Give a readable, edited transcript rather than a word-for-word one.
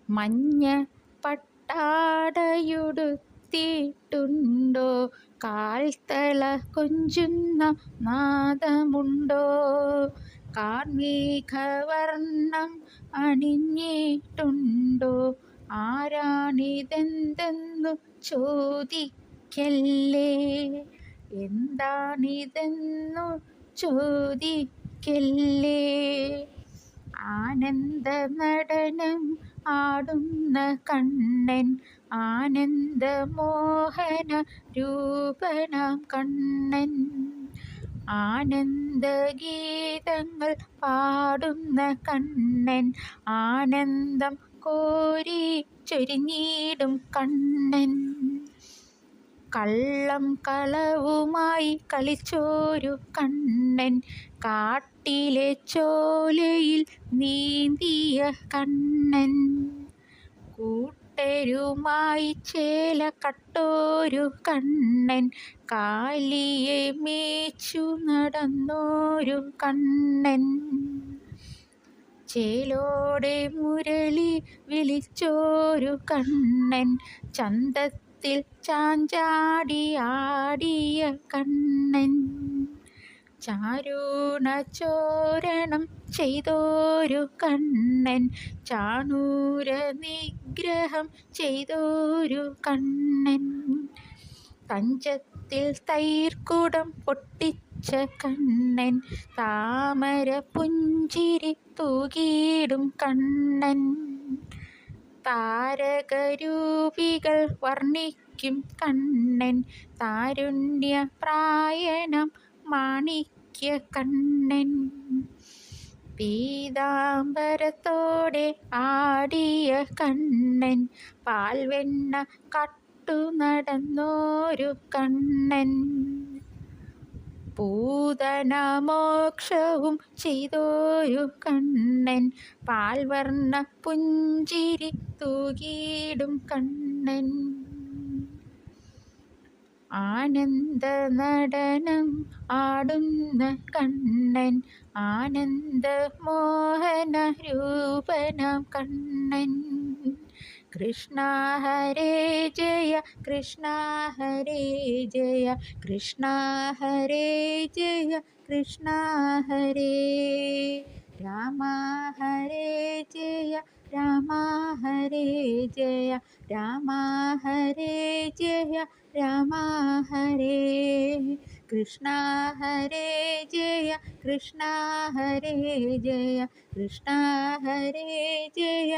മഞ്ഞ പട്ടാടയുടുത്തിട്ടുണ്ടോ, കാൽത്തള കൊഞ്ചുന്ന നാദമുണ്ടോ, കാർമേഘവർണം അണിഞ്ഞിട്ടുണ്ടോ, ആരാണിതെന്തെന്നു ചോദിക്കല്ലേ, എന്താണിതെന്നു ചോദിക്കല്ലേ. ആനന്ദ നടനം ആടുന്ന കണ്ണൻ, ആനന്ദമോഹന രൂപനാം കണ്ണൻ, ആനന്ദഗീതങ്ങൾ പാടുന്ന കണ്ണൻ, ആനന്ദം കോരി ചൊരിഞ്ഞിടും കണ്ണൻ. കള്ളം കളവുമായി കളിച്ചോരു കണ്ണൻ, കാട്ടിലെ ചോലയിൽ നീന്തിയ കണ്ണൻ, കൂട്ടരുമായി ചേല കട്ടോരു കണ്ണൻ, കാലിയെ മേച്ചു നടന്നോരു കണ്ണൻ, ചേലോടെ മുരളി വിളിച്ചോരു കണ്ണൻ, ചന്തത്തിൽ ചാഞ്ചാടി ആടിയ കണ്ണൻ, ചാരുണചോരണം ചെയ്തോരു കണ്ണൻ, ചാണൂര നിഗ്രഹം ചെയ്തോരു കണ്ണൻ, തഞ്ചത്തിൽ തൈർക്കുടം പൊട്ടിച്ച കണ്ണൻ, താമര പുഞ്ചിരി തൂകിടും കണ്ണൻ, താരകരൂപികൾ വർണ്ണിക്കും കണ്ണൻ, താരുണ്യ പ്രായണം മാണിക്യ കണ്ണൻ, പീതാംബരത്തോടെ ആടിയ കണ്ണൻ, പാൽവെണ്ണ കട്ടു നടന്നോരു കണ്ണൻ, പൂതനമോക്ഷവും ചെയ്തോരു കണ്ണൻ, പാൽവർണ്ണ പുഞ്ചിരി തൂകിടും കണ്ണൻ. ആനന്ദ നടനം ആടുന്ന കണ്ണൻ, ആനന്ദമോഹന രൂപനാം കണ്ണൻ, കൃഷ്ണ ഹരേ ജയ കൃഷ്ണ ഹരേ ജയ, കൃഷ്ണ ഹരേ ജയ കൃഷ്ണ ഹരേ, രാമ ഹരേ ജയ രാമ ഹരേ ജയ, രാമ ഹരേ ജയ രാമ ഹരേ, കൃഷ്ണ ഹരേ ജയ കൃഷ്ണ ഹരേ ജയ, കൃഷ്ണ ഹരേ ജയ